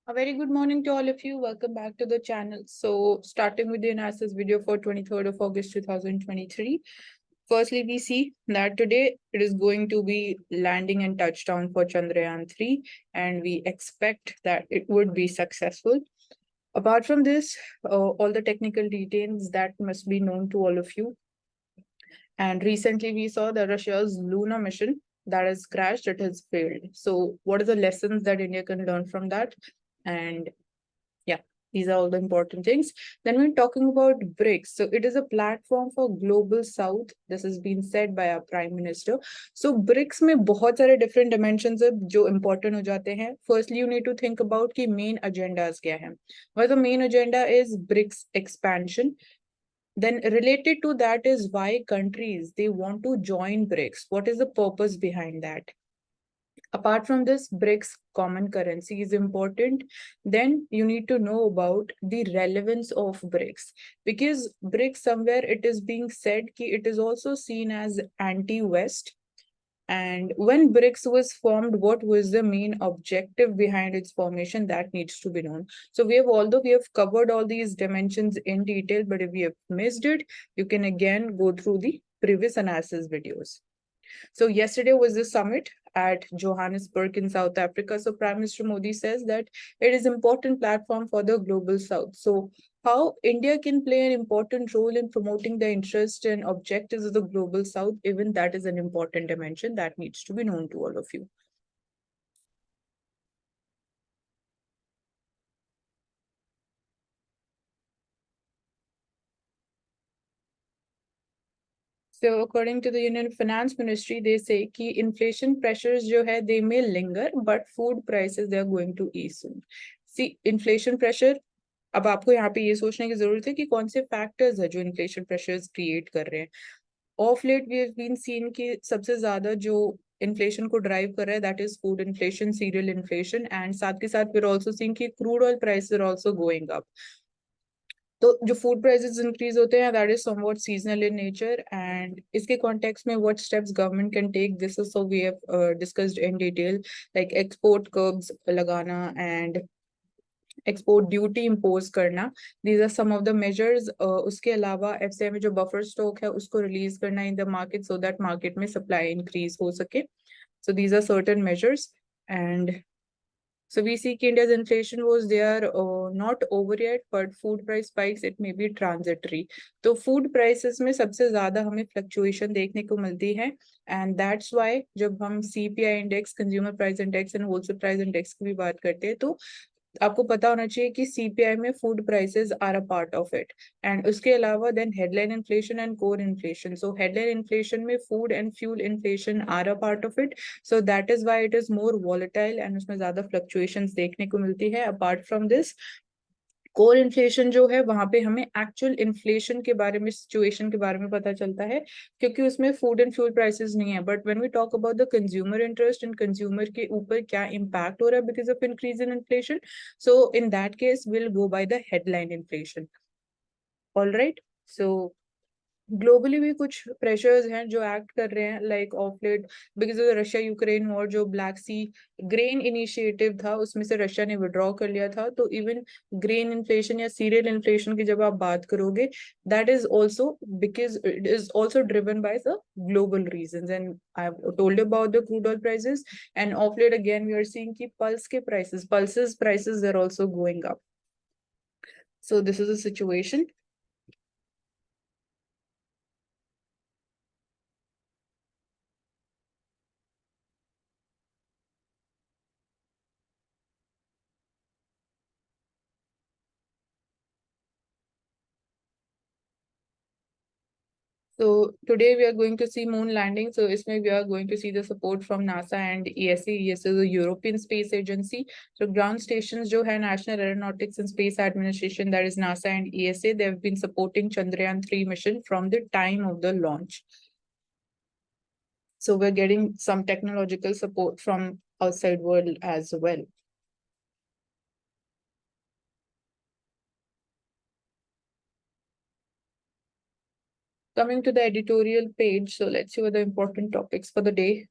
A very good morning to all of you. Welcome back to the channel. So, starting with the analysis video for 23rd of August 2023. Firstly, we see that today it is going to be landing and touchdown for Chandrayaan 3, and we expect that it would be successful. Apart from this, all the technical details that must be known to all of you. And recently, we saw that Russia's lunar mission that has crashed, it has failed. So, what are the lessons that India can learn from that? And yeah, these are all the important things. Then we're talking about BRICS. So it is a platform for global south. This has been said by our prime minister. So BRICS में बहुत सारे different dimensions है जो important हो जाते हैं. Firstly, you need to think about कि main agendas क्या है. Well, the main agenda is BRICS expansion. Then related to that is why countries they want to join BRICS. What is the purpose behind that? Apart from this, BRICS common currency is important. Then you need to know about the relevance of BRICS, because BRICS somewhere it is being said that it is also seen as anti-West. And when BRICS was formed, what was the main objective behind its formation? That needs to be known. So although we have covered all these dimensions in detail, but if you have missed it, you can again go through the previous analysis videos. So yesterday was the summit at Johannesburg in South Africa. So Prime Minister Modi says that it is an important platform for the global South. So how India can play an important role in promoting the interest and objectives of the global South, even that is an important dimension that needs to be known to all of you. So according to the Union Finance Ministry, they say कि inflation pressures जो है they may linger, but food prices they are going to ease soon. See, inflation pressure, अब आपको यहाँ पे ये सोचने की जरूरत है कि कौन से फैक्टर्स है जो इन्फ्लेशन प्रेशर्स क्रिएट कर रहे हैं. Of late we have been seen कि सबसे ज्यादा जो इन्फ्लेशन को ड्राइव कर रहा है that is food inflation, cereal inflation, and साथ के साथ वी आर आल्सो सीइंग कि crude oil prices are also going up. तो जो फूड प्राइसेस इंक्रीज होते हैं that is somewhat seasonal in nature, and इसके कॉन्टेक्स्ट में what steps government can take, this is so we have discussed in detail, like export curbs लगाना and export duty impose करना. These are some of the measures. उसके अलावा FCI में जो buffer stock है उसको रिलीज करना in the market so that market में सप्लाई इंक्रीज हो सके. So these are certain measures. And so we see India's inflation was there, not over yet, but food price spikes, it may be transitory. तो food prices में सबसे ज़्यादा हमें fluctuation देखने को मिलती है, and that's why जब हम CPI index, consumer price index and wholesale price index की भी बात करते हैं तो आपको पता होना चाहिए कि सीपीआई में food prices are a part of it, and उसके अलावा then headline inflation and core inflation. So headline inflation में food and fuel inflation are a part of it, so that is why it is more volatile and उसमें ज्यादा fluctuations देखने को मिलती है. Apart from this, core inflation जो है वहां पे हमें एक्चुअल इन्फ्लेशन के बारे में, सिचुएशन के बारे में पता चलता है, क्योंकि उसमें फूड एंड फ्यूल प्राइसेस नहीं है. But when we talk about the consumer interest and consumer के ऊपर क्या इम्पैक्ट हो रहा है because of increase in inflation, so in that case will go by the headline inflation. All right. So globally भी कुछ प्रेशर्स हैं जो एक्ट कर रहे हैं, like of late because of Russia Ukraine war, जो ब्लैक सी ग्रेन इनिशिएटिव था उसमें से रशिया ने विड्रॉ कर लिया था. तो इवन ग्रेन इन्फ्लेशन या सीरियल इन्फ्लेशन की जब आप बात करोगे, that is also because it is also driven by the global reasons. And I have told about the crude oil prices, and of late again we are seeing कि pulses prices are also going up. So this is a situation. So today we are going to see moon landing. So इसमें we are going to see the support from NASA and ESA. ESA is the European Space Agency. So ground stations जो है National Aeronautics and Space Administration, that is NASA and ESA, they have been supporting Chandrayaan 3 mission from the time of the launch. So we're getting some technological support from outside world as well. Coming to the editorial page, so let's see what the important topics for the day.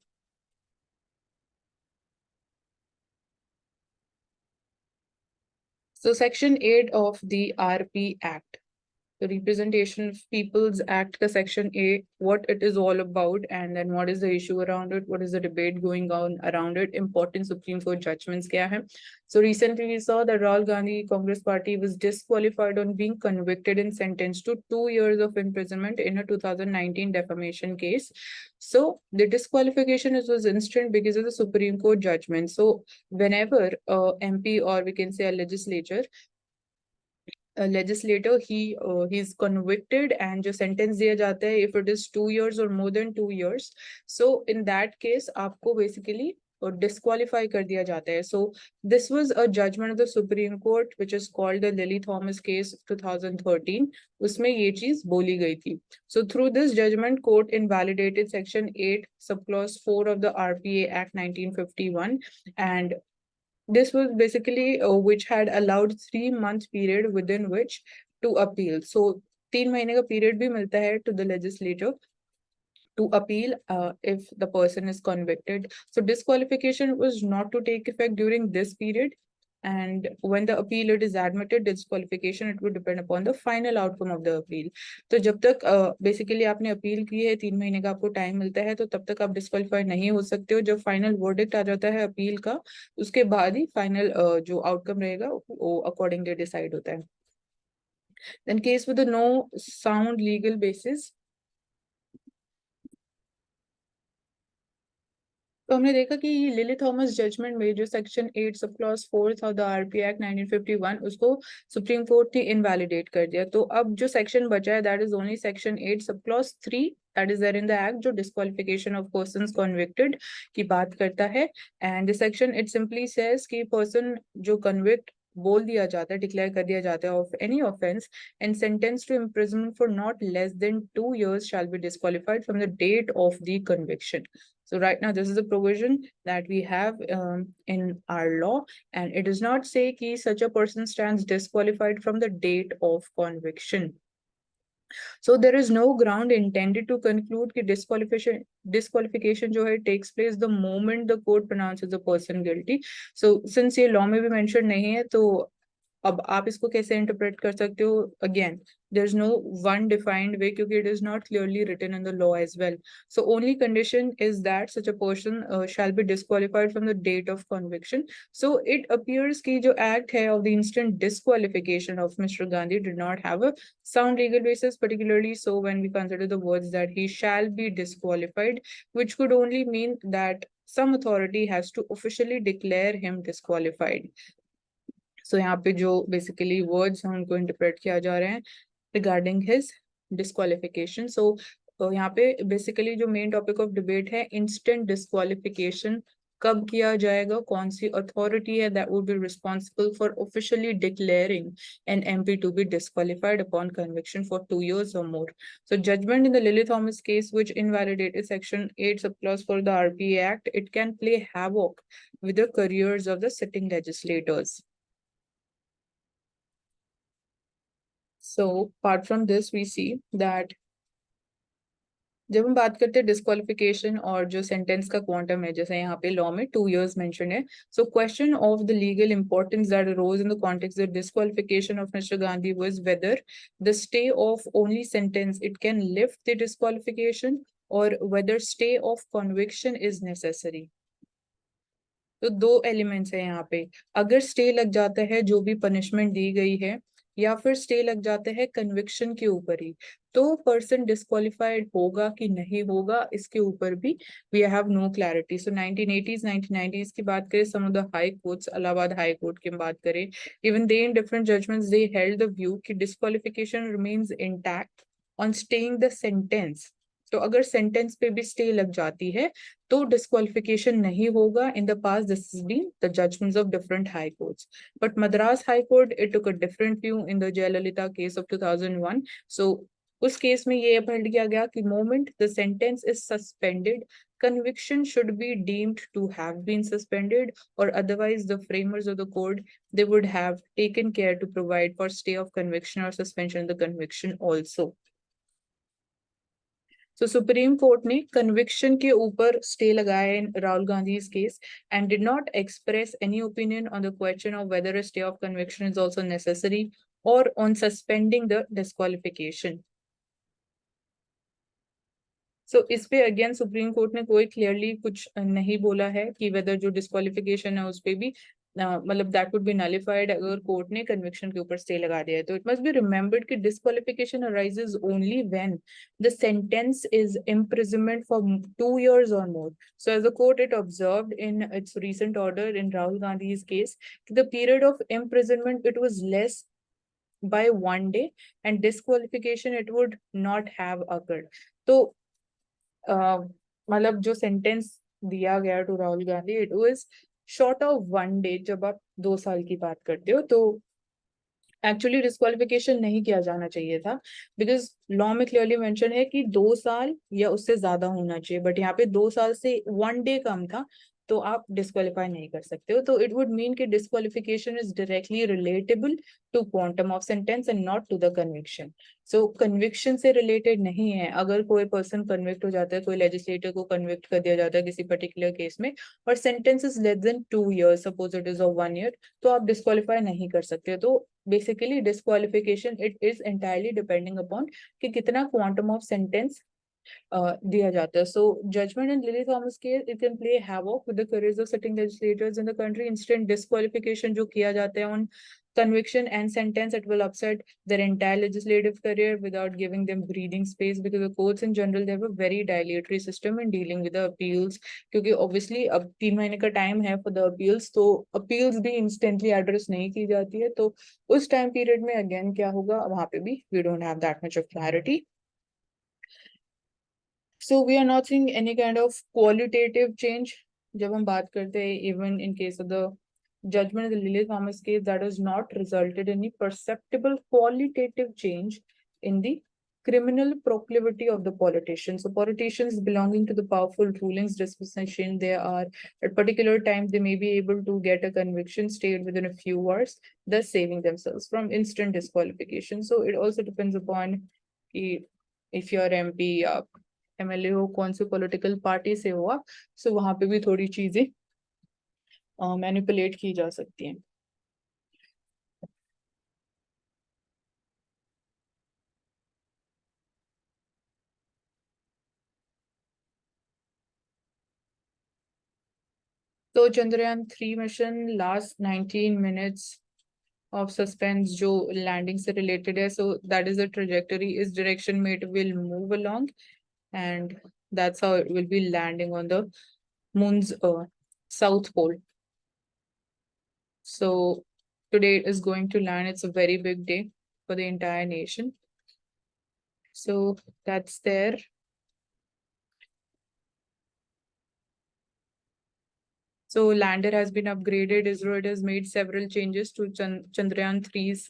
So Section 8 of the RP Act, the Representation of People's Act का Section 8, what it is all about, and then what is the issue around it, what is the debate going on around it, important Supreme Court judgments क्या है. So recently we saw that Rahul Gandhi Congress Party was disqualified on being convicted and sentenced to 2 years of imprisonment in a 2019 defamation case. So the disqualification was instant because of the Supreme Court judgment. So whenever MP, or we can say a legislator, he's convicted and जो sentence दिया जाता है, if it is 2 years or more than 2 years, so in that case आपको basically disqualify कर दिया जाता है. So this was a judgment of the Supreme Court which is called the Lily Thomas case 2013. उसमें ये चीज बोली गई थी. So through this judgment, court invalidated section 8 subclause 4 of the RPA Act 1951, and this was basically which had allowed 3-month period within which to appeal. So 3 महीने का period भी मिलता है to the legislature to appeal if the person is convicted. So disqualification was not to take effect during this period, and when the appeal it is admitted, disqualification it would depend upon the final outcome of the appeal. तो जब तक basically आपने appeal की है, 3 महीने का आपको time मिलता है, तो तब तक आप डिस्क्वालीफाई नहीं हो सकते हो. जब फाइनल वर्डिक्ट आ जाता है अपील का, उसके बाद ही फाइनल जो आउटकम रहेगा वो अकॉर्डिंगली डिसाइड होता है. Then case with the no sound legal basis. तो हमने देखा कि लिली थॉमस जजमेंट में जो सेक्शन 8 सब क्लॉज 4 था द आरपी एक्ट 1951, उसको सुप्रीम कोर्ट ने इनवैलिडेट कर दिया. तो अब जो सेक्शन बचा है that is only section 8 sub clause 3 that is there in the act, जो डिस्क्वालिफिकेशन ऑफ पर्संस कन्विक्टेड की बात करता है. And this section it simply says कि पर्सन जो कन्विक्ट बोल दिया जाता है, डिक्लेयर कर दिया जाता है of any offence and sentence to imprisonment for not less than 2 years shall be disqualified from the date of the conviction. So right now this is a provision that we have in our law, and it does not say कि such a person stands disqualified from the date of conviction. So there is no ground intended to conclude कि disqualification जो है takes place the moment the court pronounces the person guilty. So since ये law में भी mention नहीं है, तो अब आप इसको कैसे इंटरप्रेट कर सकते हो? Again there is no one defined way, क्योंकि it is not clearly written in the law as well. So only condition is that such a person shall be disqualified from the date of conviction. So it appears कि जो act है of the instant disqualification of mister Gandhi did not have a sound legal basis, particularly so when we consider the words that he shall be disqualified, which could only mean that some authority has to officially declare him disqualified. So यहाँ पे जो basically words हैं उनको interpret किया जा रहे हैं regarding his disqualification. So यहाँ पे basically जो main topic of debate है instant disqualification कब किया जाएगा, कौन सी authority है that would be responsible for officially declaring an MP to be disqualified upon conviction for 2 years or more. So judgment in the Lily Thomas case, which invalidated section 8 subclause for the RPA Act, it can play havoc with the careers of the sitting legislators. So apart from this we see that जब हम बात करते हैं disqualification और जो sentence का quantum है, जैसे यहाँ पे लॉ में 2 years मेंशन है. So question of the legal importance that arose in the context of disqualification of mister Gandhi was whether the stay of only sentence it can lift the disqualification or whether stay of conviction is necessary. तो 2 elements है यहाँ पे. अगर stay लग जाता है जो भी पनिशमेंट दी गई है, या फिर स्टे लग जाता है कन्विक्शन के ऊपर ही, तो पर्सन डिस्क्वालिफाइड होगा कि नहीं होगा इसके ऊपर भी we have no clarity. So 1980s 1990s की बात करें, some of the high courts, Allahabad high court की बात करें, even they in different judgments they held the view कि disqualification remains intact on staying the sentence. तो अगर सेंटेंस पे भी स्टे लग जाती है तो डिस्क्वालिफिकेशन नहीं होगा. In the past this is been the judgements of different high courts, but Madras high court it took a different view in the Jayalalithaa case of 2001. So उस केस में ये अपहरण किया गया कि moment the sentence is suspended, conviction should be deemed to have been suspended, or otherwise the framers of the code they would have taken care to provide for stay of conviction or suspension of the conviction also. So Supreme Court ने conviction के ऊपर stay लगाया in Rahul Gandhi's case and did not express any opinion on the question of whether a stay of conviction is also necessary or on suspending the disqualification. So इस पे again supreme court ने कोई clearly कुछ नहीं बोला है कि weather जो डिस्क्वालिफिकेशन है उस पे भी मतलब दैट वुड बी नलिफाइड अगर कोर्ट ने कन्विक्शन के ऊपर स्टे लगा दिया है. तो इट मस्ट बी रिमेंबर्ड कि disqualification arises only when the sentence is imprisonment for 2 years or more. So as the court it observed in its recent order in Rahul Gandhi's case, the period of imprisonment it was less by 1 day and disqualification it would not have occurred. तो मतलब जो sentence दिया गया to Rahul Gandhi it was short of 1 day. जब आप 2 साल की बात करते हो तो एक्चुअली डिस्क्वालिफिकेशन नहीं किया जाना चाहिए था बिकॉज लॉ में क्लियरली मेंशन है कि 2 साल या उससे ज्यादा होना चाहिए, बट यहाँ पे 2 साल से 1 डे कम था तो आप डिस्क्वालीफाई नहीं कर सकते हो. तो इट वुड मीन कि disqualification is directly relatable to quantum of sentence and not to the conviction. So conviction से रिलेटेड नहीं है. अगर कोई पर्सन कन्विक्ट हो जाता है, कोई लेजिस्लेटर को कन्विक्ट कर दिया जाता है किसी पर्टिकुलर केस में और sentence is less than 2 years, suppose it is of 1 year, तो आप डिस्क्वालीफाई नहीं कर सकते. तो basically disqualification it is entirely depending upon कि कितना क्वांटम ऑफ सेंटेंस दिया जाता है. So judgment in Lily Thomas case it can play havoc with the careers of sitting legislators in the country. Instant disqualification जो किया जाता है on conviction and sentence, it will upset their entire legislative career without giving them breathing space, because the courts in general they have a very dilatory system in dealing with the appeals. क्योंकि obviously अब 3 महीने का time है for the appeals, तो appeals भी instantly address नहीं की जाती है. तो उस टाइम पीरियड में अगेन क्या होगा वहां पे भी we don't have that much of clarity. So we are not seeing any kind of qualitative change. जब हम बात करते हैं even in case of the judgment in the Lily Thomas case, that has not resulted in any perceptible qualitative change in the criminal proclivity of the politicians. So politicians belonging to the powerful rulings dispensation, they are at particular time they may be able to get a conviction stayed within a few hours, thus saving themselves from instant disqualification. So it also depends upon if you're MP या MLA हो, कौन से political party से हो आप, सो वहां पे भी थोड़ी चीजें मैनिपुलेट की जा सकती हैं. तो Chandrayaan-3 mission last 19 minutes of suspense जो लैंडिंग से रिलेटेड है. सो दैट इज द ट्रेजेक्टरी, इस डायरेक्शन में it will move along and that's how it will be landing on the moon's south pole. So today it is going to land. It's a very big day for the entire nation. So that's there. So lander has been upgraded. ISRO it has made several changes to Chandrayaan-3's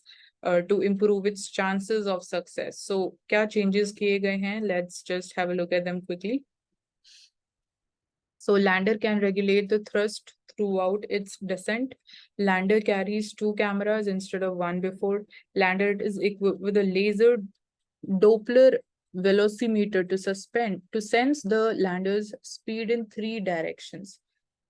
to improve its chances of success. So क्या changes किए गए हैं? Let's just have a look at them quickly. So lander can regulate the thrust throughout its descent. Lander carries 2 cameras instead of 1 before. Lander is equipped with a laser Doppler velocimeter to sense the lander's speed in 3 directions.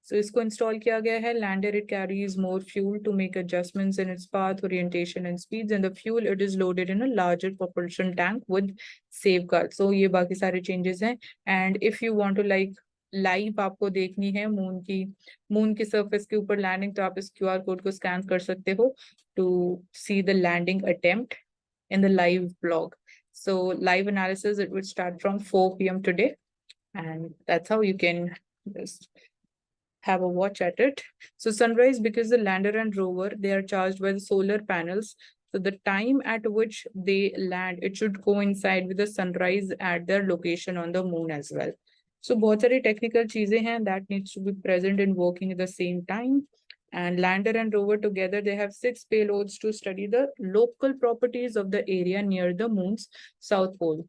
So इसको install किया गया है. Lander it carries more fuel to make adjustments in its path, orientation and speeds, and the fuel it is loaded in a larger propulsion tank with safeguards. So ये बाकी सारे changes हैं. And if you want to like live आपको देखनी है moon की surface के ऊपर लैंडिंग, तो आप इस QR कोड को स्कैन कर सकते हो to see the landing attempt in the live blog. So live analysis, it would start from 4 p.m. today, and that's how you can just have a watch at it. So sunrise, because the lander and rover, they are charged by the solar panels. So the time at which they land, it should coincide with the sunrise at their location on the moon as well. So बहुत सारी technical चीजें हैं that needs to be present and working at the same time. And lander and rover together, they have 6 payloads to study the local properties of the area near the moon's south pole.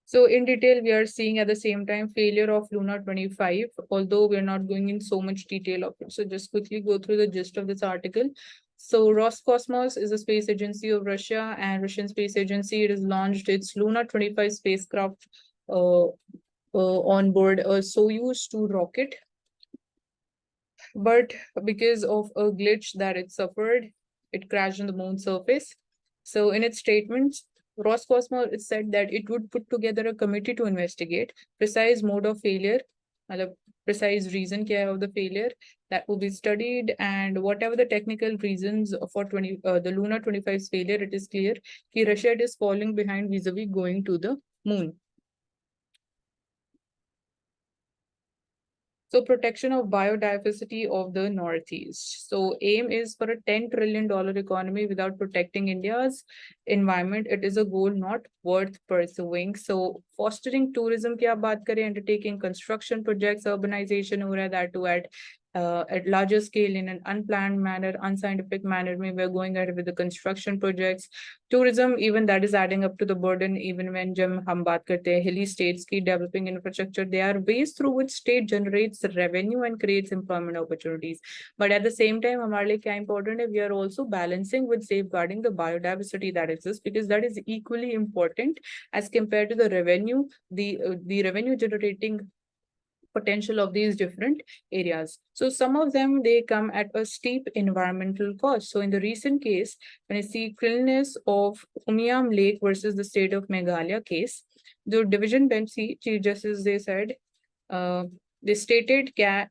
So in detail, we are seeing at the same time failure of Luna 25, although we are not going in so much detail of it. So just quickly go through the gist of this article. So Roscosmos is a space agency of Russia, and Russian space agency, it has launched its Luna 25 spacecraft on board a Soyuz 2 rocket. But because of a glitch that it suffered, it crashed on the moon's surface. So in its statements, Roscosmos said that it would put together a committee to investigate precise mode of failure, the precise reason of the failure that will be studied, and whatever the technical reasons for the Luna 25's failure, it is clear that Russia is falling behind vis-a-vis going to the moon. So protection of biodiversity of the Northeast. So aim is for a $10 trillion economy without protecting India's environment. It is a goal not worth pursuing. So fostering tourism की आप बात करें, undertaking construction projects, urbanization हो रहा है, that too at larger scale in an unplanned manner, unscientific manner. We're going ahead with the construction projects. Tourism, even that is adding up to the burden. Even when jab hum baat karte hain, hilly states की developing infrastructure, they are ways through which state generates revenue and creates employment opportunities. But at the same time, हमारे लिए क्या important है? We are also balancing with safeguarding the biodiversity that exists, because that is equally important as compared to the revenue, the revenue generating potential of these different areas. So some of them, they come at a steep environmental cost. So in the recent case, when I see cleanliness of Umiam Lake versus the state of Meghalaya case, the division bench chief justice, they said, they stated that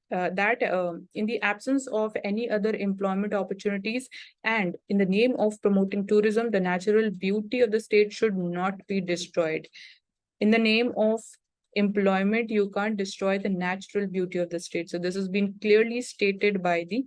in the absence of any other employment opportunities and in the name of promoting tourism, the natural beauty of the state should not be destroyed. In the name of employment, you can't destroy the natural beauty of the state. So this has been clearly stated by the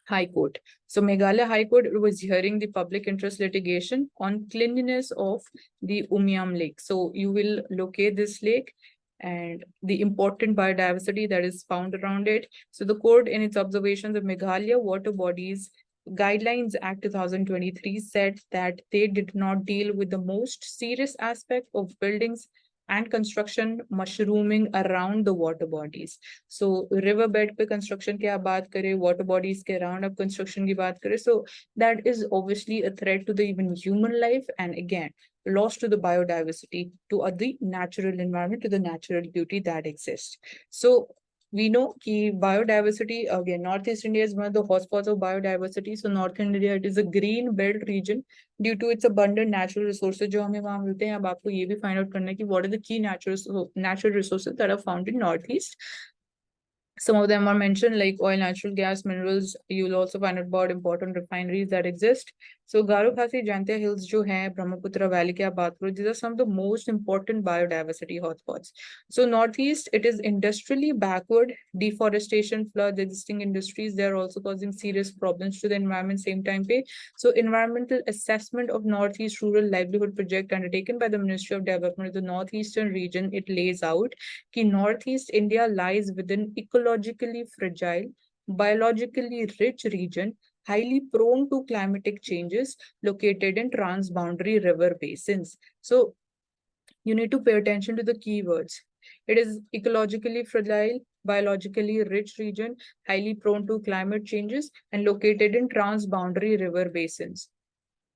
High Court. So Meghalaya High Court was hearing the public interest litigation on cleanliness of the Umiam Lake. So you will locate this lake and the important biodiversity that is found around it. So the court, in its observations of Meghalaya Water Bodies Guidelines Act 2023, said that they did not deal with the most serious aspect of buildings and construction mushrooming around the water bodies. So riverbed pe construction ki aap baat kare, water bodies ke around ab construction ki baat kare. So that is obviously a threat to the even human life, and again, loss to the biodiversity, to the natural environment, to the natural beauty that exists. So we know that biodiversity, again, Northeast India is one of the hotspots of biodiversity. So North India, it is a green belt region due to its abundant natural resources जो हमें वहाँ मिलते हैं. अब आपको ये भी find out करना है कि what are the key natural resources that are found in Northeast. Some of them are mentioned like oil, natural gas, minerals. You'll also find out about important refineries that exist. So Garo Khasi Jantia Hills jo hai, Brahmaputra Valley ki aap baat karo, these are some of the most important biodiversity hotspots. So Northeast, it is industrially backward, deforestation, floods, existing industries, they are also causing serious problems to the environment same time pe. So environmental assessment of Northeast Rural Livelihood Project undertaken by the Ministry of Development of the Northeastern region, it lays out that Northeast India lies within ecologically fragile, biologically rich region, highly prone to climatic changes, located in transboundary river basins. So you need to pay attention to the keywords. It is ecologically fragile, biologically rich region, highly prone to climate changes, and located in transboundary river basins.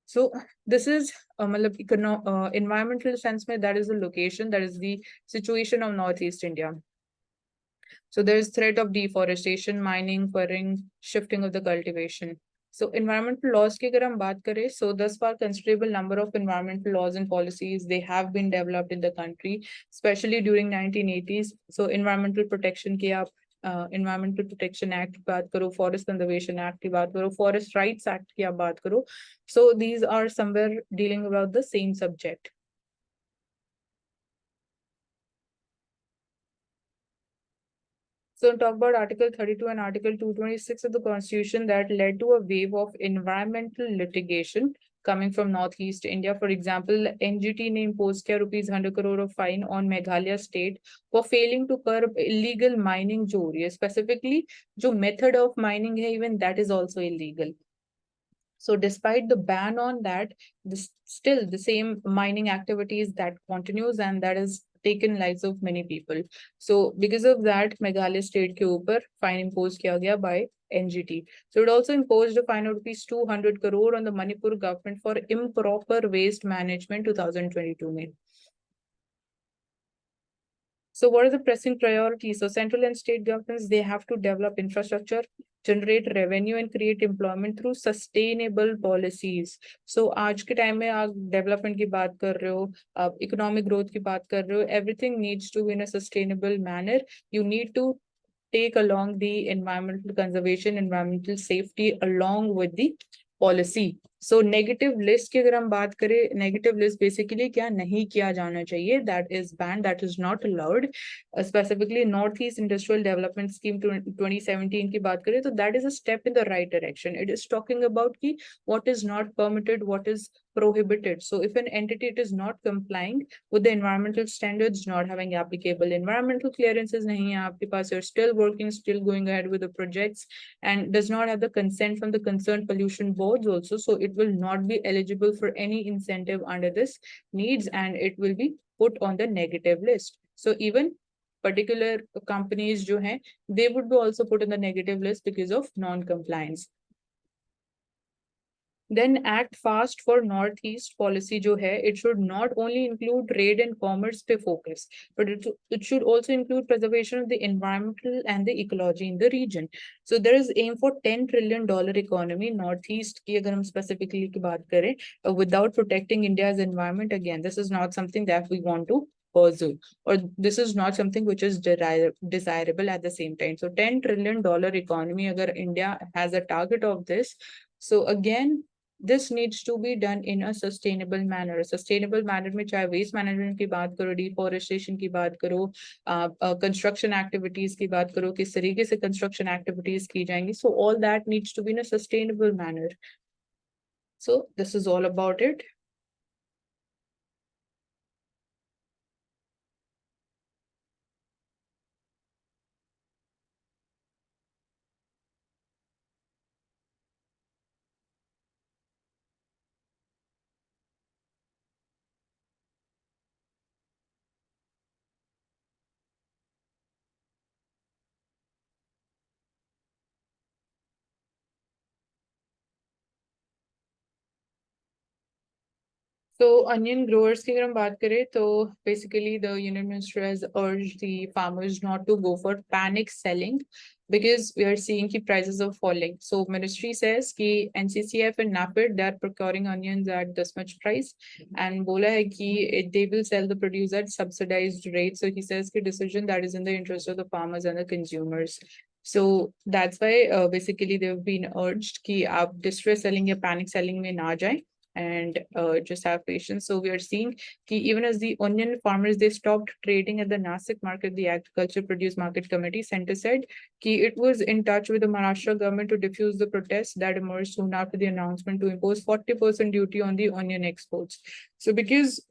So this is environmental sense mein, that is the location, that is the situation of Northeast India. So there is threat of deforestation, mining, quarrying, shifting of the cultivation. So environmental laws की अगर हम बात करें, so thus far considerable number of environmental laws and policies, they have been developed in the country, especially during 1980s. So environmental protection की आप Environmental Protection Act की बात करो, Forest Conservation Act की बात करो, Forest Rights Act की आप बात करो. So these are somewhere dealing about the same subject. So talk about Article 32 and Article 226 of the Constitution that led to a wave of environmental litigation coming from Northeast India. For example, NGT ने imposed क्या ₹100 crore of fine on Meghalaya state for failing to curb illegal mining जो हो रही है. Specifically, जो method of mining है, even that is also illegal. So despite the ban on that, still the same mining activities that continues, and that is taken lives of many people. So because of that, Meghalaya state के ऊपर fine imposed किया गया by NGT. So it also imposed a fine of rupees 200 crore on the Manipur government for improper waste management 2022 में. So what are the pressing priorities? So central and state governments, they have to develop infrastructure, generate revenue and create employment through sustainable policies. So आज के time में आप development की बात कर रहे हो, आप economic growth की बात कर रहे हो, everything needs to be in a sustainable manner. You need to take along the environmental conservation, environmental safety along with the policy. So negative list की अगर हम बात करें, negative list basically क्या नहीं किया जाना चाहिए, that is banned, that is not allowed. Specifically Northeast Industrial Development Scheme 2017 की बात करें तो that is a step in the right direction. It is talking about कि what is not permitted, what is prohibited. So if an entity it is not complying with the environmental standards, not having applicable environmental clearances नहीं है आपके पास, you're still working, still going ahead with the projects and does not have the consent from the concerned pollution boards also, so it will not be eligible for any incentive under this needs and it will be put on the negative list. So even particular companies जो हैं, they would be also put on the negative list because of non-compliance. Then act fast for Northeast policy जो है, it should not only include trade and commerce पे focus, but it should also include preservation of the environmental and the ecology in the region. So there is aim for $10 trillion economy. Northeast की अगर हम specifically की बात करें, without protecting India's environment, again, this is not something that we want to pursue, or this is not something which is desirable at the same time. So $10 trillion economy, अगर India has a target of this, so again, this needs to be done in a sustainable manner. Sustainable manner में चाहे waste management की बात करो, deforestation की बात करो, construction activities की बात करो, किस तरीके से construction activities की जाएंगी. So all that needs to be in a sustainable manner. So this is all about it. So onion growers की अगर हम बात करें तो basically the Union Minister has urged the farmers not to go for panic selling because we are seeing कि prices are falling. So ministry says कि NCCF and NAPID they are procuring onions at this much price and बोला है कि they will sell the produce at subsidized rate. So he says कि decision that is in the interest of the farmers and the consumers. So that's why basically they've been urged कि आप distress selling या panic selling में ना जाएं and just have patience. So we are seeing कि even as the onion farmers they stopped trading at the Nasik market, the Agriculture Produce Market Committee Center said कि it was in touch with the Maharashtra government to diffuse the protests that emerged soon after the announcement to impose 40% duty on the onion exports. So because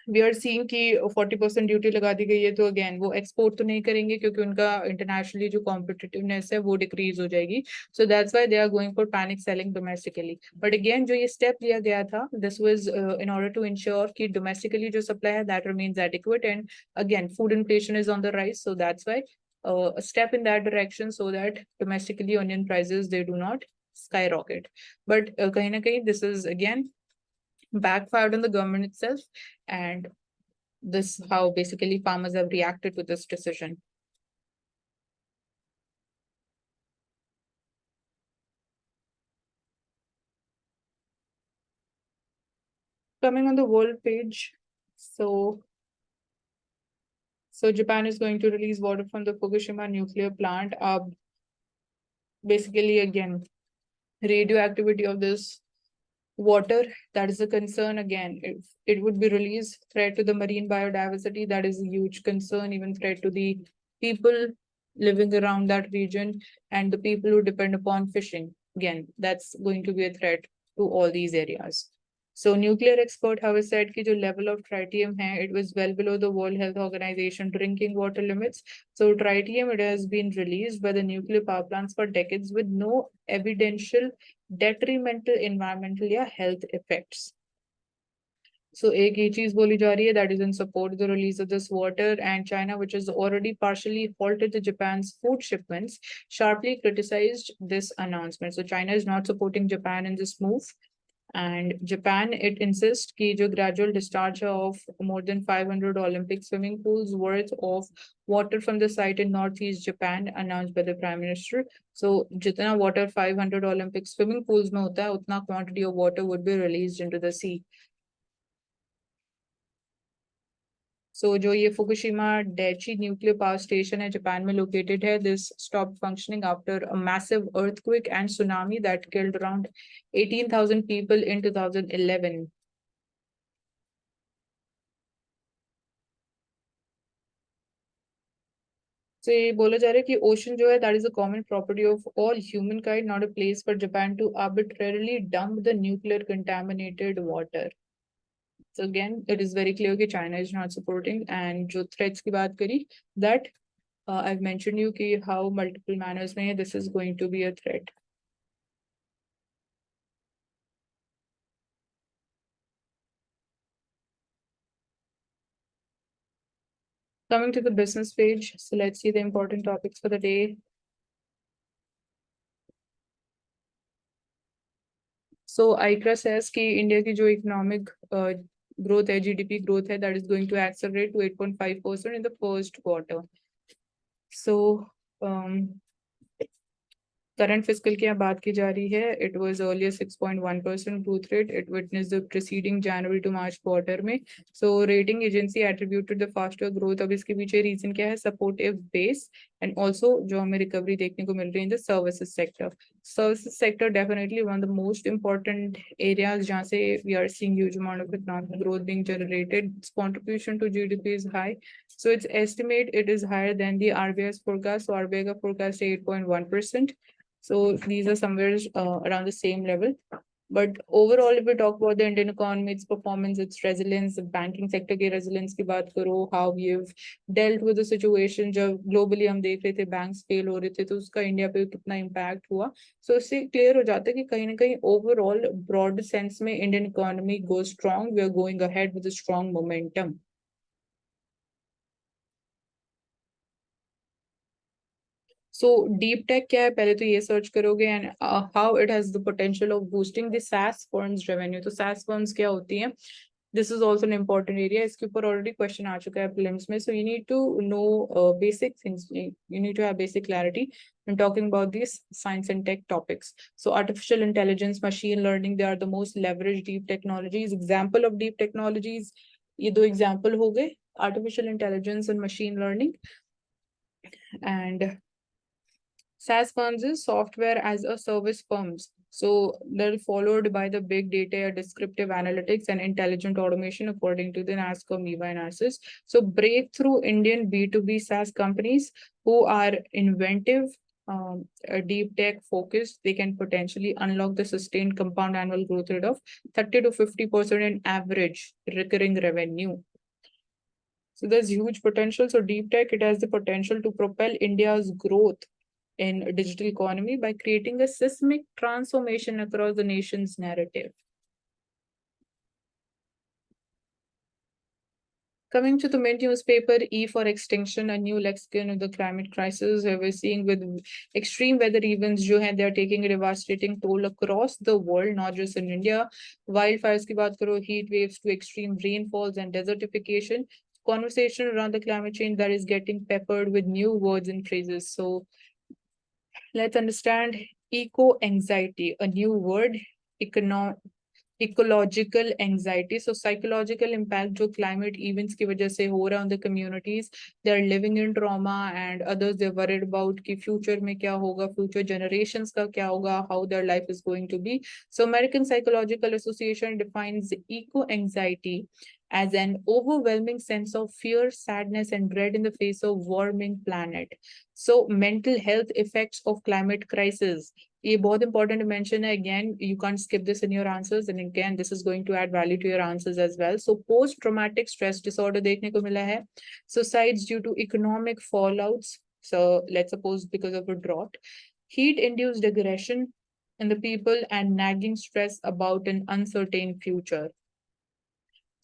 we are seeing कि 40% duty लगा दी गई है तो again वो export तो नहीं करेंगे क्योंकि उनका इंटरनेशनली जो कॉम्पिटिटिवनेस है वो डिक्रीज हो जाएगी. So that's why they are going for panic selling domestically. But again जो ये स्टेप लिया गया था, this was in order to ensure कि डोमेस्टिकली जो सप्लाई है that remains adequate and again food inflation is on the rise. So that's why a step in that direction so that domestically onion prices they do not skyrocket. But kahin na kahin this is again backfired on the government itself, and this how basically farmers have reacted to this decision. Coming on the world page, so Japan is going to release water from the Fukushima nuclear plant. Basically again radioactivity of this water, that is a concern. Again, if it would be released, threat to the marine biodiversity, that is a huge concern, even threat to the people living around that region and the people who depend upon fishing. Again, that's going to be a threat to all these areas. So nuclear expert have said कि जो level of tritium है, it was well below the World Health Organization drinking water limits. So tritium, it has been released by the nuclear power plants for decades with no evidential detrimental environmental या health effects. So एक ये चीज बोली जा रही है that is in support of the release of this water, and China, which has already partially halted the Japan's food shipments, sharply criticized this announcement. So China is not supporting Japan in this move. And Japan, it insists कि जो gradual discharge of more than 500 Olympic swimming pools worth of water from the site in northeast Japan announced by the Prime Minister. So जितना water 500 Olympic swimming pools में होता है उतना quantity of water would be released into the sea. So जो ये Fukushima डेची nuclear power station है Japan में लोकेटेड है, this stopped functioning after a massive earthquake and tsunami that killed around 18,000 people in 2011. So ये बोला जा रहा है कि ओशन जो है that is a common property of all humankind, not a place for Japan to arbitrarily dump the nuclear contaminated water. So again, it is very clear that China is not supporting. And जो threats की बात करी, that I've mentioned you कि how multiple manners में this is going to be a threat. Coming to the business page, so let's see the important topics for the day. So ICRA says कि India की जो economic growth है, GDP growth है, that is going to accelerate to 8.5% in the first quarter. So current fiscal की यहाँ बात की जा रही है, it was earlier 6.1% growth rate. It witnessed the preceding January to March quarter में. So rating agency attributed the faster growth. अब इसके पीछे reason क्या है? Supportive base and also जो हमें recovery देखने को मिल रही है in the services sector. Services sector definitely one of the most important areas जहाँ से we are seeing huge amount of economic growth being generated. Its contribution to GDP is high. So its estimate it is higher than the RBI's forecast. So RBI का forecast है 8.1%. So these are somewhere around the same level. But overall, if we talk about the Indian economy, its performance, its resilience, the banking sector की resilience की बात करो, how we've dealt with the situation जब globally हम देख रहे थे banks fail हो रहे थे, तो उसका India पे कितना impact हुआ. So इससे clear हो जाता है कि कहीं ना कहीं overall broad sense में Indian economy goes strong. We are going ahead with a strong momentum. So deep tech क्या है, पहले तो ये सर्च करोगे and how it has the potential of boosting the SaaS firms revenue. तो SaaS firms क्या होती हैं? This is also an important area. इसके ऊपर already question आ चुका है prelims में. So you need to know basic things. You need to have basic clarity when talking about these science and tech topics. So artificial intelligence, machine learning, they are the most leveraged deep technologies. Example of deep technologies, ये दो example हो गए, artificial intelligence and machine learning. And SaaS firms is software as a service firms. So they're followed by the big data, descriptive analytics, and intelligent automation, according to the NASCOM EVA analysis. So breakthrough Indian B2B SaaS companies who are inventive, deep tech focused, they can potentially unlock the sustained compound annual growth rate of 30 to 50% in average recurring revenue. So there's huge potential. So deep tech, it has the potential to propel India's growth in digital economy by creating a seismic transformation across the nation's narrative. Coming to the Mint newspaper, E for extinction, a new lexicon of the climate crisis. We're seeing with extreme weather events, they are taking a devastating toll across the world, not just in India. Wildfires ki baat karo, heat waves to extreme rainfalls and desertification. Conversation around the climate change that is getting peppered with new words and phrases. So let's understand eco-anxiety, a new word, ecological anxiety. So psychological impact जो climate events की वजह से हो रहा है on the communities, they're living in trauma, and others they're worried about कि future में क्या होगा, future generations का क्या होगा, how their life is going to be. So American Psychological Association defines eco-anxiety as an overwhelming sense of fear, sadness, and dread in the face of warming planet. So mental health effects of climate crisis. ये बहुत important to mention है. Again, you can't skip this in your answers, and again, this is going to add value to your answers as well. So post-traumatic stress disorder देखने को मिला है. Suicides due to economic fallouts. So let's suppose because of a drought. Heat-induced aggression in the people and nagging stress about an uncertain future.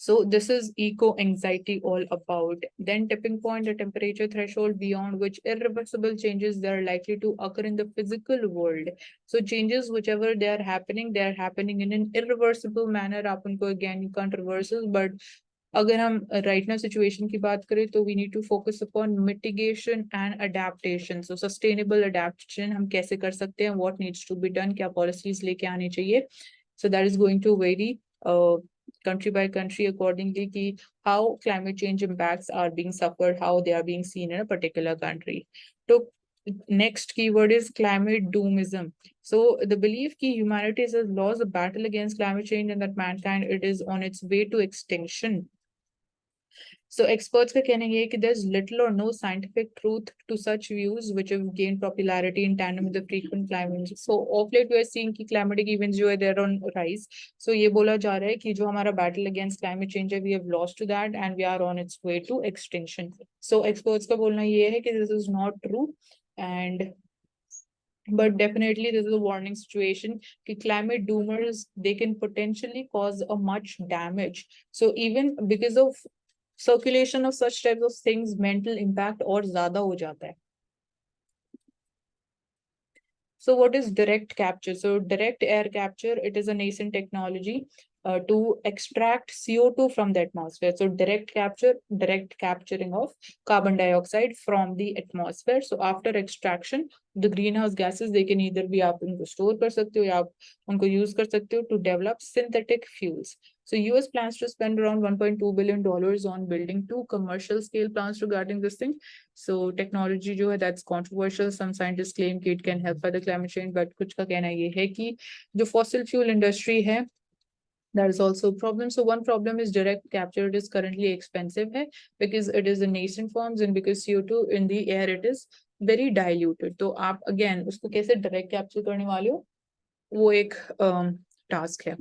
So this is eco anxiety all about. Then tipping point, the temperature threshold beyond which irreversible changes they are likely to occur in the physical world. So changes whichever they are happening in an irreversible manner. आप उनको again you can't reverse it, but अगर हम right now situation की बात करें तो we need to focus upon mitigation and adaptation. So sustainable adaptation हम कैसे कर सकते हैं, what needs to be done, क्या policies लेके आनी चाहिए. So that is going to vary country by country accordingly ki how climate change impacts are being suffered, how they are being seen in a particular country. So next keyword is climate doomism. So the belief ki humanity has lost a battle against climate change and that mankind it is on its way to extinction. So experts का कहना ये है कि there's little or no scientific truth to such views which have gained popularity in tandem with the frequent climate. So of late we are seeing कि climatic events जो है they're on rise. So ये बोला जा रहा है कि जो हमारा battle against climate change है we have lost to that and we are on its way to extinction. So experts का बोलना ये है कि this is not true and but definitely this is a warning situation कि climate doomers they can potentially cause a much damage. So even because of circulation of such types of things mental impact और ज्यादा हो जाता है. So what is direct capture? So direct air capture, it is a nascent technology to extract CO2 from the atmosphere. So direct capture, direct capturing of carbon dioxide from the atmosphere. So after extraction, the greenhouse gases, they can either be आप उनको store कर सकते हो या आप उनको use कर सकते हो to develop synthetic fuels. So US plans to spend around $1.2 billion on building 2 commercial scale plants regarding this thing. So technology जो है that's controversial. Some scientists claim कि it can help by the climate change, but कुछ का कहना ये है कि जो fossil fuel industry है that is also a problem. So one problem is direct capture. It is currently expensive है because it is in nascent forms and because CO2 in the air it is very diluted. तो आप again उसको कैसे direct capture करने वाले हो वो एक task है.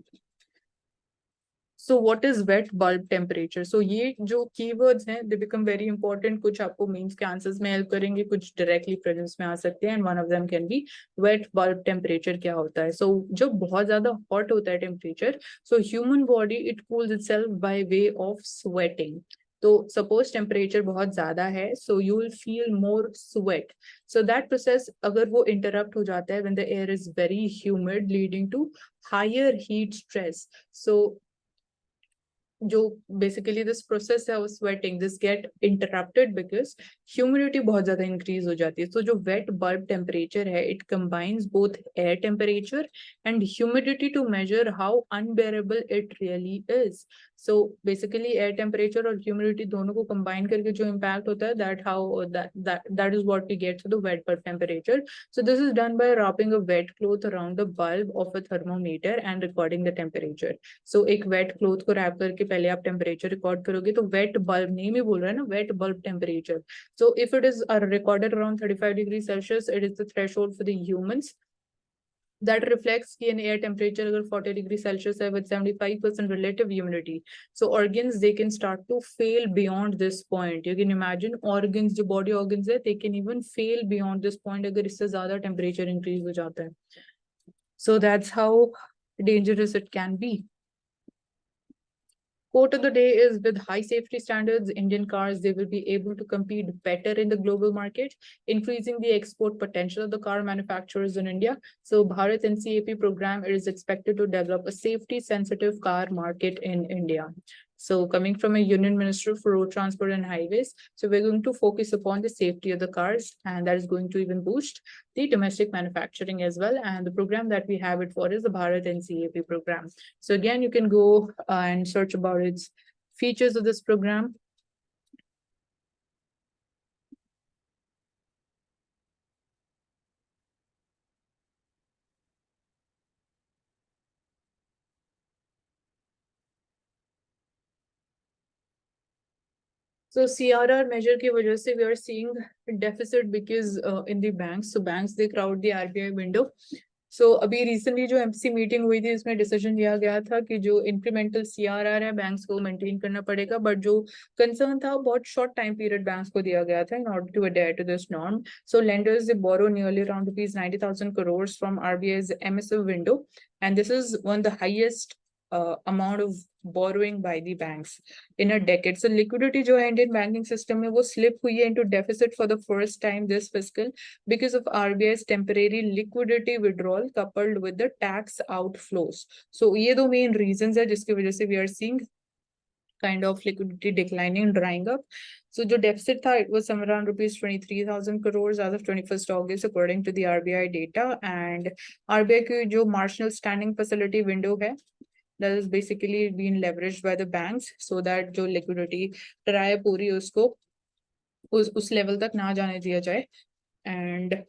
So what is wet bulb temperature? So ये जो keywords हैं, they become very important. कुछ आपको means के answers में help करेंगे, कुछ directly prelims में आ सकते हैं, and one of them can be wet bulb temperature क्या होता है? So जब बहुत ज़्यादा hot होता है temperature, so human body it cools itself by way of sweating. तो suppose temperature बहुत ज़्यादा है, so you will feel more sweat. So that process अगर वो interrupt हो जाता है when the air is very humid, leading to higher heat stress. So जो basically this process है sweating this get interrupted because humidity बहुत ज़्यादा increase हो जाती है. So जो wet bulb temperature है it combines both air temperature and humidity to measure how unbearable it really is. So basically air temperature और humidity दोनों को combine करके जो impact होता है that is what we get to the wet bulb temperature. So this is done by wrapping a wet cloth around the bulb of a thermometer and recording the temperature. So एक wet cloth को wrap करके पहले आप temperature record करोगे तो wet bulb name ही बोल रहा है ना wet bulb temperature. So if it is recorded around 35 degrees Celsius, it is the threshold for the humans. That reflects कि an air temperature अगर 40 degrees Celsius है with 75% relative humidity. So organs they can start to fail beyond this point. You can imagine organs जो body organs है they can even fail beyond this point अगर इससे ज़्यादा temperature increase हो जाता है. So that's how dangerous it can be. Quote of the day is with high safety standards, Indian cars, they will be able to compete better in the global market, increasing the export potential of the car manufacturers in India. So Bharat NCAP program is expected to develop a safety sensitive car market in India. So coming from a Union Minister for Road Transport and Highways, so we're going to focus upon the safety of the cars and that is going to even boost the domestic manufacturing as well. And the program that we have it for is the Bharat NCAP program. So again, you can go and search about its features of this program. So CRR measure की वजह से we are seeing deficit because in the banks. So banks they crowd the RBI window. So अभी recently जो MPC meeting हुई थी इसमें decision लिया गया था कि जो incremental CRR है banks को maintain करना पड़ेगा, but जो concern था बहुत short time period banks को दिया गया था in order to adhere to this norm. So lenders they borrow nearly around rupees 90,000 crores from RBI's MSF window, and this is one of the highest amount of borrowing by the banks in a decade. So liquidity जो है Indian banking system में वो slip हुई है into deficit for the first time this fiscal because of RBI's temporary liquidity withdrawal coupled with the tax outflows. So ये दो main reasons है जिसकी वजह से we are seeing kind of liquidity declining, drying up. So the deficit tha, it was somewhere around rupees 23,000 crores as of 21st August, according to the RBI data. And RBI की जो marginal standing facility window है, that is basically being leveraged by the banks so that जो liquidity dry पूरी उसको उस level तक ना जाने दिया जाए. And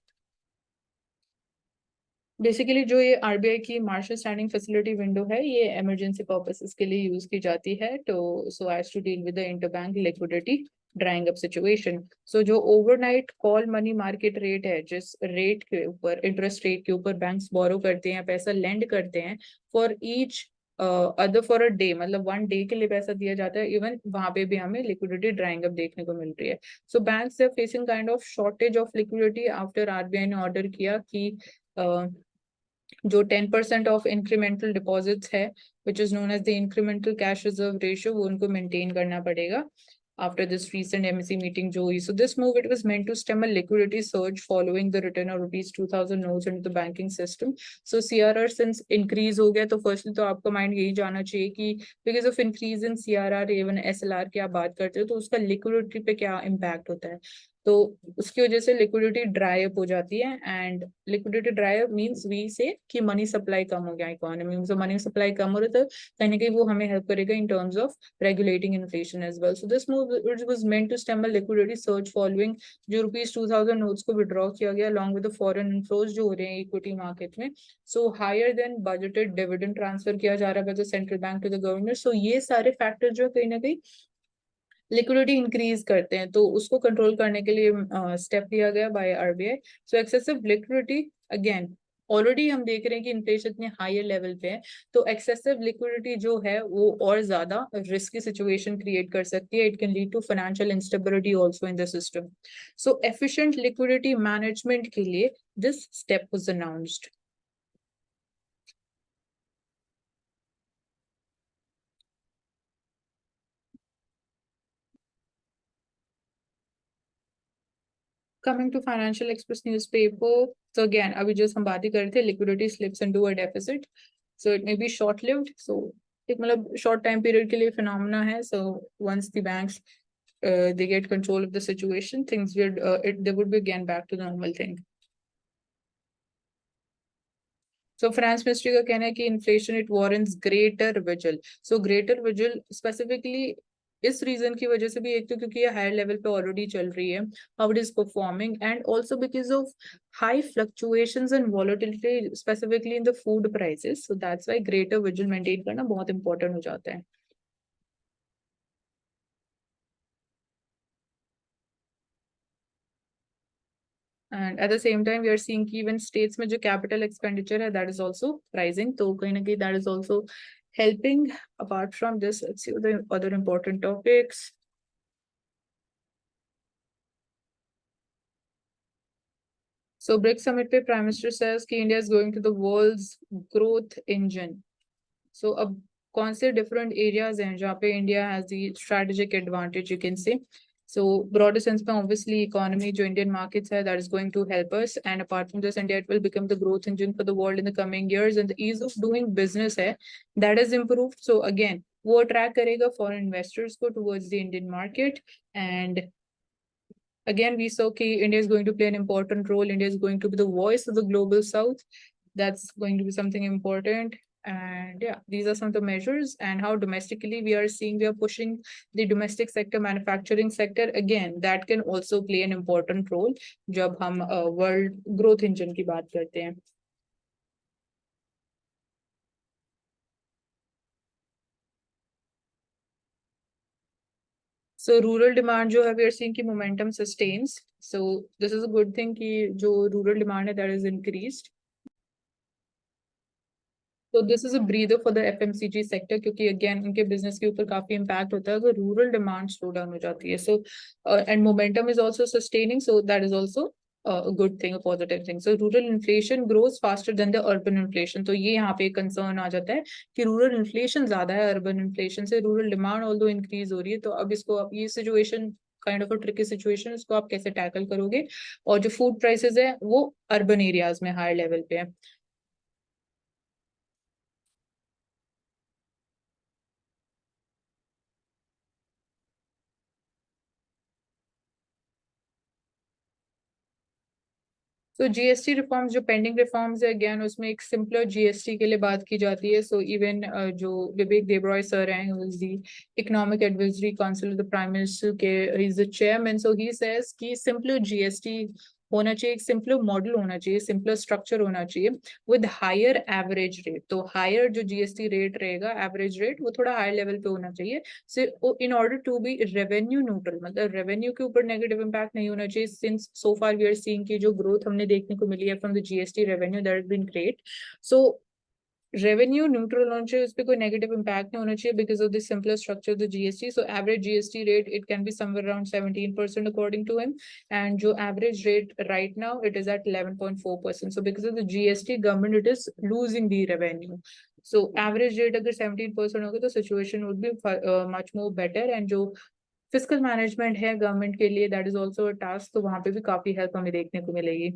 बेसिकली जो ये आरबीआई की मार्शल स्टैंडिंग फैसिलिटी विंडो है ये इमरजेंसी पर्पसेस के लिए यूज की जाती है तो so as to deal with the interbank liquidity drying up situation. So जो overnight call money market rate है जिस रेट के ऊपर इंटरेस्ट रेट के ऊपर बैंक्स बोरो करते हैं पैसा लेंड करते हैं for each other for a day मतलब 1 डे के लिए पैसा दिया जाता है इवन वहां पे भी हमें लिक्विडिटी ड्राइंग अप देखने को मिल रही है. So banks are facing kind of shortage of liquidity after RBI ने ऑर्डर किया कि जो 10% ऑफ इंक्रीमेंटल डिपॉजिट्स है which is known as the incremental cash reserve ratio वो उनको मेंटेन करना पड़ेगा after this recent MEC meeting जो हुई. So this move it was meant to stem a liquidity surge following the return of rupees 2,000 notes into the banking system. So CRR since increase हो गया तो firstly तो आपका mind यही जाना चाहिए कि because of increase in CRR even SLR की आप बात करते हो तो उसका liquidity पे क्या impact होता है तो उसकी वजह से लिक्विडिटी ड्राई अप हो जाती है and liquidity dry up means we say कि मनी सप्लाई कम हो गया इकोनॉमी में. सो मनी सप्लाई कम हो रहा था कहीं ना कहीं वो हमें हेल्प करेगा in terms of regulating inflation as well. So this move it was meant to stem a liquidity surge following जो rupees 2,000 notes को withdraw किया गया along with the foreign inflows जो हो रहे हैं equity market में. So higher than budgeted dividend transfer किया जा रहा है by the central bank to the government. So ये सारे factors जो कहीं ना कहीं लिक्विडिटी इंक्रीज करते हैं तो उसको कंट्रोल करने के लिए स्टेप लिया गया by RBI. So excessive liquidity again already हम देख रहे हैं कि इन्फ्लेशन इतने हायर लेवल पे है तो एक्सेसिव लिक्विडिटी जो है वो और ज्यादा रिस्की सिचुएशन क्रिएट कर सकती है. It can lead to financial instability also in the system. So efficient liquidity management के लिए this step was announced. Coming to Financial Express newspaper, so again, अभी just हम बात ही कर रहे थे liquidity slips into a deficit, so it may be short-lived. So एक मतलब short time period के लिए phenomena है. So once the banks they get control of the situation, things would they would be again back to the normal thing. So finance ministry का कहना है कि inflation it warrants greater vigil. So greater vigil specifically इस reason की वजह से भी एक तो क्योंकि ये हायर लेवल पे ऑलरेडी चल रही है how it is performing and also because of high fluctuations and volatility specifically in the food prices. So that's why greater vigil maintain करना बहुत इंपॉर्टेंट हो जाता है. And at the same time, we are seeing कि even states में जो capital expenditure है, that is also rising. तो कहीं ना कहीं that is also helping. Apart from this, let's see the other important topics. So BRICS summit पे Prime Minister says कि India is going to the world's growth engine. So अब कौन से different areas हैं जहाँ पे India has the strategic advantage you can say. So broader sense में obviously economy जो Indian markets है that is going to help us, and apart from this India it will become the growth engine for the world in the coming years, and the ease of doing business है that is improved. So again वो attract करेगा foreign investors को towards the Indian market. And again we saw कि India is going to play an important role. India is going to be the voice of the global south. That's going to be something important. And yeah, these are some of the measures and how domestically we are seeing we are pushing the domestic sector, manufacturing sector. Again, that can also play an important role जब हम world growth engine की बात करते हैं. So rural demand जो है we are seeing कि momentum sustains. So this is a good thing कि जो rural demand है that is increased. तो this is a breather for the FMCG sector क्योंकि अगेन उनके बिजनेस के ऊपर काफी इम्पैक्ट होता है अगर रूरल डिमांड स्लो डाउन हो जाती है. So and momentum is also sustaining, so that is also a good thing, a positive thing. So rural inflation grows faster than the urban inflation. तो ये यहाँ पे कंसर्न आ जाता है कि रूरल इन्फ्लेशन ज्यादा है अर्बन इन्फ्लेशन से. रूरल डिमांड ऑल्दो इंक्रीज हो रही है. तो अब इसको, अब ये situation kind of a tricky situation, इसको आप कैसे टैकल करोगे? और जो फूड प्राइसेस है वो अर्बन एरियाज में हायर लेवल पे है. सो जीएसटी रिफॉर्म्स, जो पेंडिंग रिफॉर्म्स है, अगेन उसमें एक सिंपलर जीएसटी के लिए बात की जाती है. सो इवन जो विवेक देबरॉय सर हैं, economic advisory council of the prime minister के, he is the chairman. So he says कि सिंपलर जीएसटी होना चाहिए, एक सिंपलर मॉडल होना चाहिए, सिंपलर स्ट्रक्चर होना चाहिए विद हायर एवरेज रेट. तो हायर जो जीएसटी रेट रहेगा, एवरेज रेट, वो थोड़ा हायर लेवल पे होना चाहिए. So in order to be revenue neutral, मतलब रेवेन्यू के ऊपर नेगेटिव इम्पैक्ट नहीं होना चाहिए. Since so far we are seeing की जो ग्रोथ हमने देखने को मिली है from the GST revenue, that has been great. So revenue neutral होना चाहिए, उस पर कोई नेगेटिव इम्पैक्ट नहीं होना चाहिए because of the simpler structure of the GST. So average GST rate it can be somewhere around 17% according to him, and जो average rate right now it is at 11.4%. So because of the GST government it is losing the revenue. So average rate अगर 17% होगा तो situation would be much more better. And जो fiscal management है government के लिए, that is also a task. तो वहां पे भी काफी हेल्प हमें देखने को मिलेगी.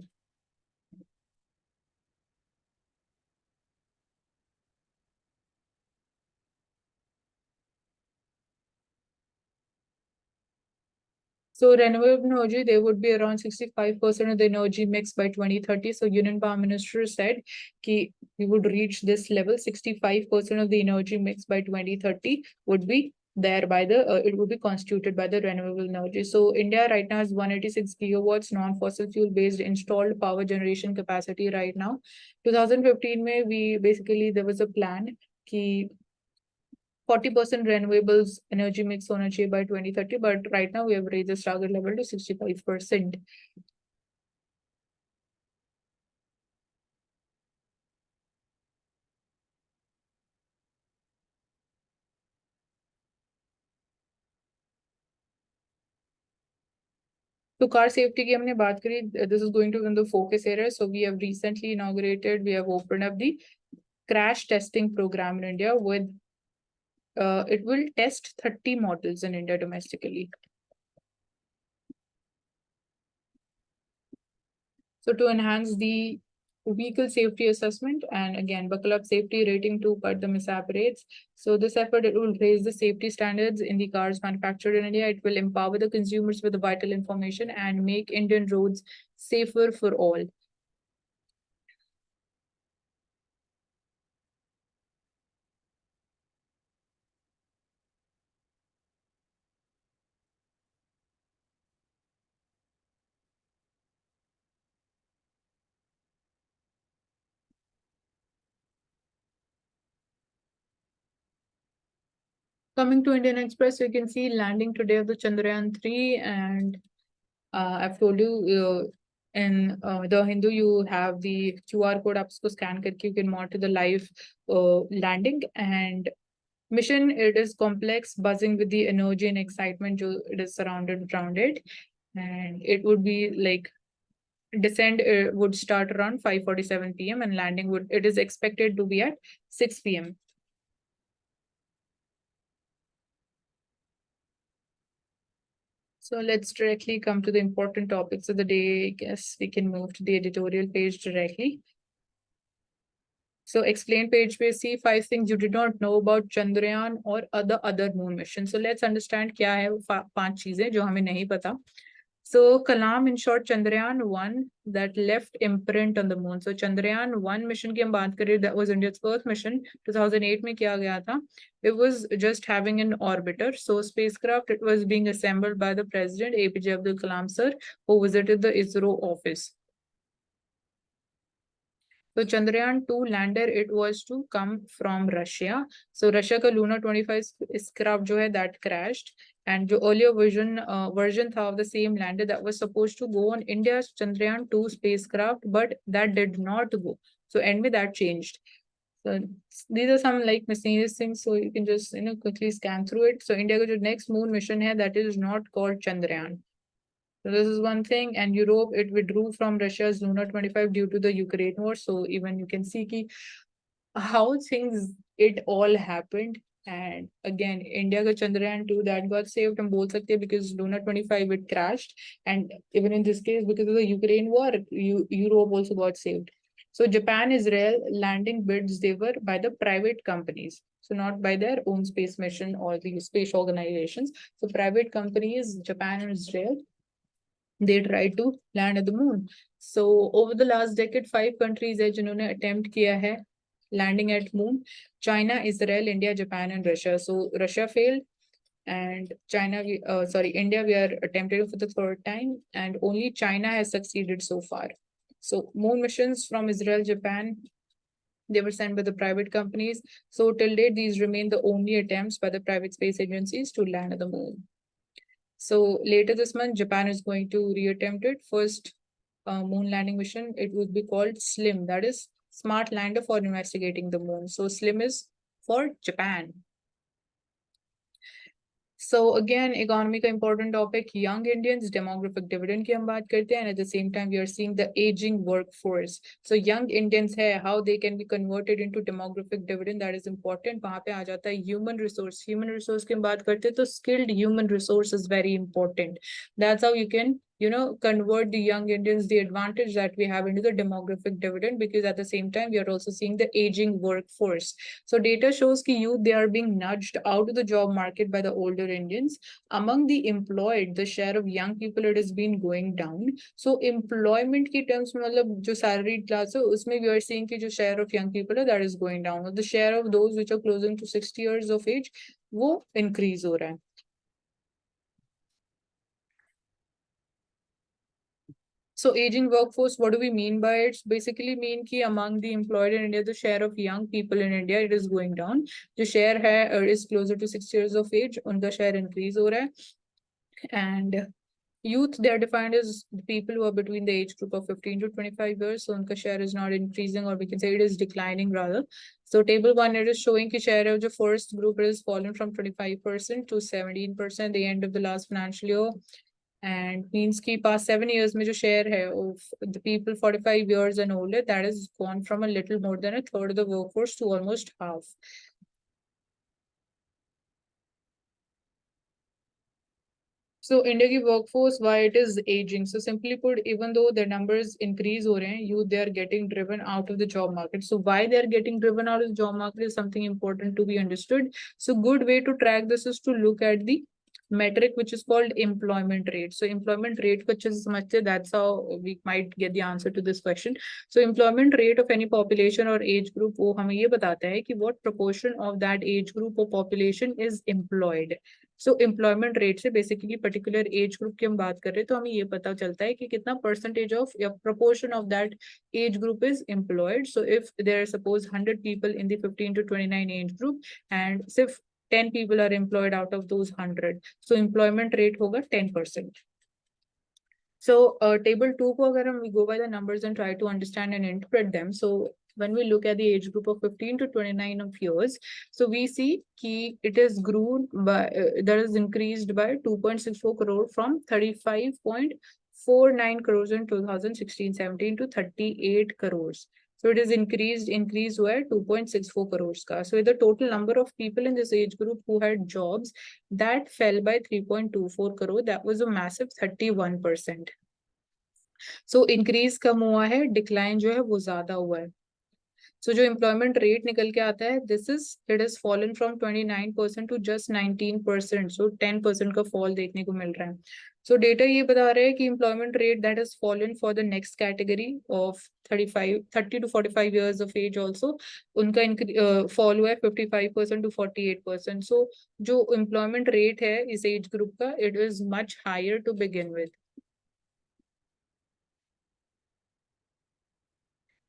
So renewable energy, there would be around 65% of the energy mix by 2030. So Union Power Minister said कि we would reach this level. 65% of the energy mix by 2030 would be there by the, it would be constituted by the renewable energy. So India right now has 186 gigawatts non-fossil fuel based installed power generation capacity right now. 2015 में we basically, there was a plan कि 40% renewables energy mix होना चाहिए by 2030, but right now we have raised the target level to 65%. तो car safety की हमने बात करी, this is going to be the focus area. So we have recently inaugurated, we have opened up the crash testing program in India with, it will test 30 models in India domestically. So to enhance the vehicle safety assessment, and again, buckle up safety rating to cut the mishap rates. So this effort, it will raise the safety standards in the cars manufactured in India. It will empower the consumers with the vital information and make Indian roads safer for all. Coming to Indian Express, you can see landing today of the Chandrayaan-3, and I've told you in the Hindu, you have the QR code, आप उसको scan करके you can monitor the live landing. And mission, it is complex, buzzing with the energy and excitement, जो it is surrounded around it. And it would be like descent would start around 5:47 p.m. and landing would, it is expected to be at 6 p.m. So let's directly come to the important topics of the day. I guess we can move to the editorial page directly. So explain page पे see 5 things you did not know about Chandrayaan or other moon mission. So let's understand क्या है वो 5 चीजें जो हमें नहीं पता. So Kalam, in short, Chandrayaan-1 that left imprint on the moon. So Chandrayaan-1 mission की हम बात करें, that was India's first mission, 2008 में किया गया था. It was just having an orbiter. So spacecraft, it was being assembled by the President APJ Abdul Kalam sir, who visited the ISRO office. So Chandrayaan-2 lander, it was to come from Russia. So Russia का Luna 25 spacecraft जो है that crashed, and जो earlier version था of the same lander that was supposed to go on India's Chandrayaan-2 spacecraft, but that did not go. So end में that changed. So these are some like mysterious things. So you can just quickly scan through it. So India का जो next moon mission है, that is not called Chandrayaan. So this is one thing. And Europe, it withdrew from Russia's Luna 25 due to the Ukraine war. So even you can see ki how things, it all happened. And again, India ka Chandrayaan 2 that got saved, हम बोल सकते हैं, because Luna 25 it crashed. And even in this case, because of the Ukraine war, Europe also got saved. So Japan, Israel landing bids, they were by the private companies. So not by their own space mission or the space organizations. So private companies, Japan and Israel, they tried to land at the moon. So over the last decade, 5 countries है जिन्होंने attempt किया है landing at moon: China, Israel, India, Japan, and Russia. So Russia failed, and India, we are attempting for the third time, and only China has succeeded so far. So moon missions from Israel, Japan, they were sent by the private companies. So till date, these remain the only attempts by the private space agencies to land at the moon. So later this month, Japan is going to reattempt it. First moon landing mission, it would be called SLIM, that is Smart Lander for Investigating the Moon. So SLIM is for Japan. So again, economy का important topic, young Indians, demographic dividend की हम बात करते हैं, and at the same time we are seeing the aging workforce. So young Indians है, how they can be converted into demographic dividend, that is important. वहाँ पे आ जाता है human resource. Human resource की हम बात करते हैं, तो skilled human resource is very important. That's how you can, convert the young Indians, the advantage that we have, into the demographic dividend, because at the same time we are also seeing the aging workforce. So data shows that youth, they are being nudged out of the job market by the older Indians. Among the employed, the share of young people, it has been going down. So employment की terms में, मतलब जो salaried class है, उसमें we are seeing कि जो share of young people है, that is going down. The share of those which are closing to 60 years of age, वो increase हो रहा है. So aging workforce, what do we mean by it? Basically mean कि among the employed in India, the share of young people in India, it is going down. जो share है is closer to 6 years of age, उनका share increase हो रहा है. And youth, they are defined as the people who are between the age group of 15 to 25 years. So unka share is not increasing, or we can say it is declining rather. So table 1, it is showing कि share of the first group has fallen from 25% to 17% the end of the last financial year. And means कि past 7 years में जो share है of the people 45 years and older, that has gone from a little more than a third of the workforce to almost half. So India की workforce, why it is aging? So simply put, even though the numbers increase हो रहे हैं, youth, they are getting driven out of the job market. So why they are getting driven out of the job market is something important to be understood. So good way to track this is to look at the metric which is called employment rate. So employment rate को अच्छे से समझते, that's how we might get the answer to this question. So employment rate of any population or age group, वो हमें ये बताता है कि what proportion of that age group or population is employed. So employment rate से basically particular age group की हम बात कर रहे हैं, तो हमें ये पता चलता है कि कितना percentage of या proportion of that age group is employed. So if there are suppose 100 people in the 15 to 29 age group, and सिर्फ 10 people are employed out of those 100, so employment rate होगा 10%. So table 2 को अगर हम we go by the numbers and try to understand and interpret them. So when we look at the age group of 15 to 29 of years, so we see कि it has grown by, that is increased by 2.64 crore from 35.49 crores in 2016-17 to 38 crores. So it is increased हुआ है 2.64 crores का. So the total number of people in this age group who had jobs, that fell by 3.24 crore. That was a massive 31%. So increase कम हुआ है, decline जो है वो ज़्यादा हुआ है. So जो employment rate निकल के आता है, it has fallen from 29% to just 19%. So 10% का fall देखने को मिल रहा है. So data ये बता रहा है कि employment rate that has fallen for the next category of 30 to 45 years of age also, उनका fall हुआ है 55% to 48%. So जो employment rate है इस age group का, it is much higher to begin with.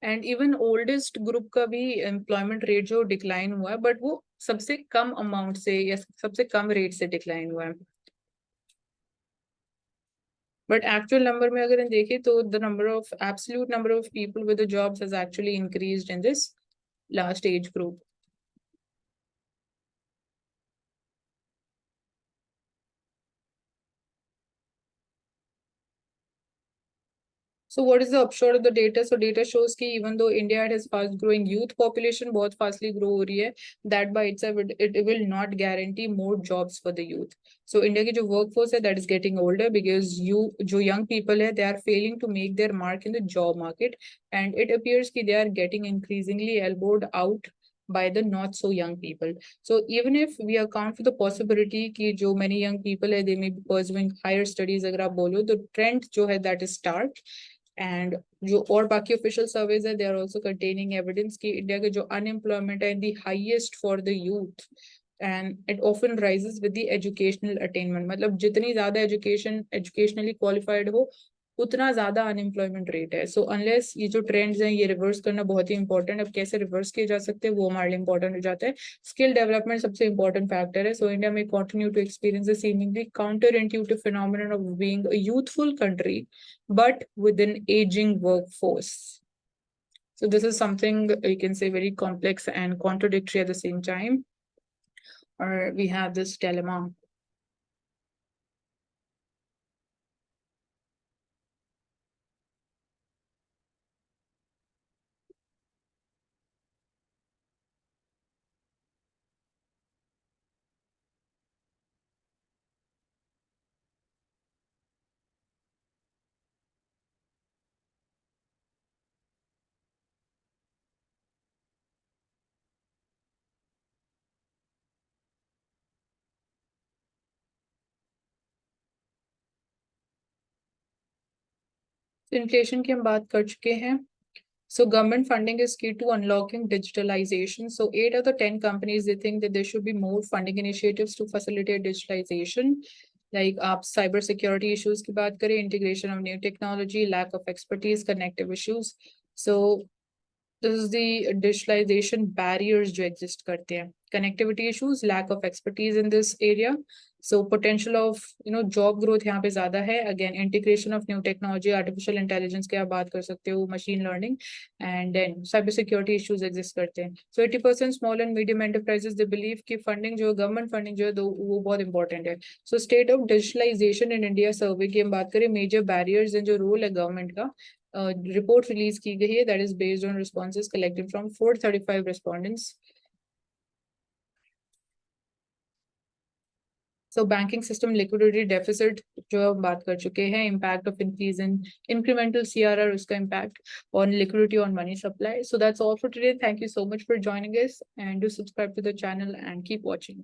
And even oldest group का भी employment rate जो डिक्लाइन हुआ है, बट वो सबसे कम अमाउंट से या सबसे कम रेट से डिक्लाइन हुआ है. बट एक्चुअल नंबर में अगर हम देखें तो the number of absolute number of people with jobs has actually increased in this last age group. So what is the upshot of the data? So data shows कि even though India has fast growing youth population, बहुत fastly grow हो रही है, that by itself it will not guarantee more jobs for the youth. So India की जो workforce है that is getting older because जो young people है they are failing to make their mark in the job market, and it appears कि they are getting increasingly elbowed out by the not so young people. So even if we account for the possibility कि जो many young people है they may be pursuing higher studies, अगर आप बोलो तो trend जो है that is start, and जो और बाकी official surveys है they are also containing evidence कि इंडिया के जो unemployment है the highest for the youth, and it often rises with the educational attainment. मतलब जितनी ज्यादा educationally qualified हो उतना ज्यादा अनएम्प्लॉयमेंट रेट है. सो अनलेस ये जो ट्रेंड्स हैं ये रिवर्स करना बहुत ही इंपॉर्टेंट. अब कैसे रिवर्स किए जा सकते हैं वो हमारे लिए इंपॉर्टेंट हो जाता है. स्किल डेवलपमेंट सबसे इंपॉर्टेंट फैक्टर है. सो इंडिया में continue to experience the seemingly counter intuitive phenomenon of being a youthful country but with an aging workforce. So this is something you can say very complex and contradictory at the same time. Or we have this dilemma. Inflation की हम बात कर चुके हैं. So government funding is key to unlocking digitalization. So 8 out of 10 companies, they think that there should be more funding initiatives to facilitate digitalization. Like आप cyber security issues की बात करें, integration of new technology, lack of expertise, connective issues. So this is the digitalization barriers जो exist करते हैं. Connectivity issues, lack of expertise in this area. So potential of job growth यहाँ पे ज़्यादा है. Again, integration of new technology, artificial intelligence की आप बात कर सकते हो, machine learning, and then cyber security issues exist करते हैं. So 80% small and medium enterprises they believe कि funding जो government funding जो है वो बहुत important है. So state of digitalization in India survey की हम बात करें, major barriers हैं जो role है government का. Report release की गई है that is based on responses collected from 435 respondents. So banking system liquidity deficit जो हम बात कर चुके हैं, impact of increase in incremental CRR उसका impact on liquidity on money supply. So that's all for today. Thank you so much for joining us, and do subscribe to the channel and keep watching.